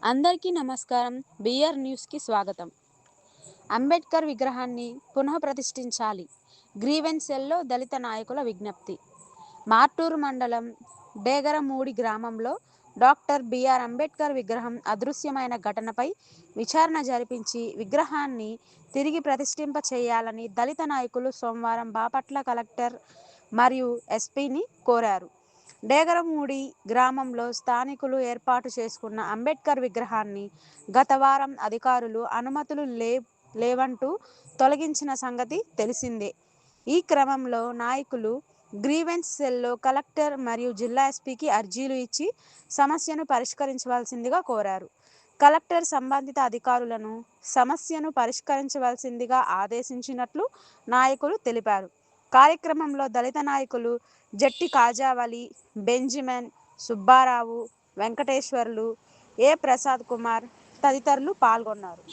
అందరికీ నమస్కారం. బిఆర్ న్యూస్కి స్వాగతం. అంబేద్కర్ విగ్రహాన్ని పునఃప్రతిష్ఠించాలి. గ్రీవెన్స్ సెల్లో దళిత నాయకుల విజ్ఞప్తి. మార్టూరు మండలం డేగరమూడి గ్రామంలో డాక్టర్ బిఆర్ అంబేద్కర్ విగ్రహం అదృశ్యమైన ఘటనపై విచారణ జరిపించి విగ్రహాన్ని తిరిగి ప్రతిష్ఠింప చేయాలని దళిత నాయకులు సోమవారం బాపట్ల కలెక్టర్ మరియు ఎస్పీని కోరారు. డేగరమూడి గ్రామంలో స్థానికులు ఏర్పాటు చేసుకున్న అంబేద్కర్ విగ్రహాన్ని గత వారం అధికారులు అనుమతులు లేవంటూ తొలగించిన సంగతి తెలిసిందే. ఈ క్రమంలో నాయకులు గ్రీవెన్స్ సెల్లో కలెక్టర్ మరియు జిల్లా ఎస్పీకి అర్జీలు ఇచ్చి సమస్యను పరిష్కరించవలసిందిగా కోరారు. కలెక్టర్ సంబంధిత అధికారులను సమస్యను పరిష్కరించవలసిందిగా ఆదేశించినట్లు నాయకులు తెలిపారు. కార్యక్రమంలో దళిత నాయకులు జట్టి కాజావలి, బెంజమిన్, సుబ్బారావు, వెంకటేశ్వర్లు, ఏ ప్రసాద్ కుమార్ తదితరులు పాల్గొన్నారు.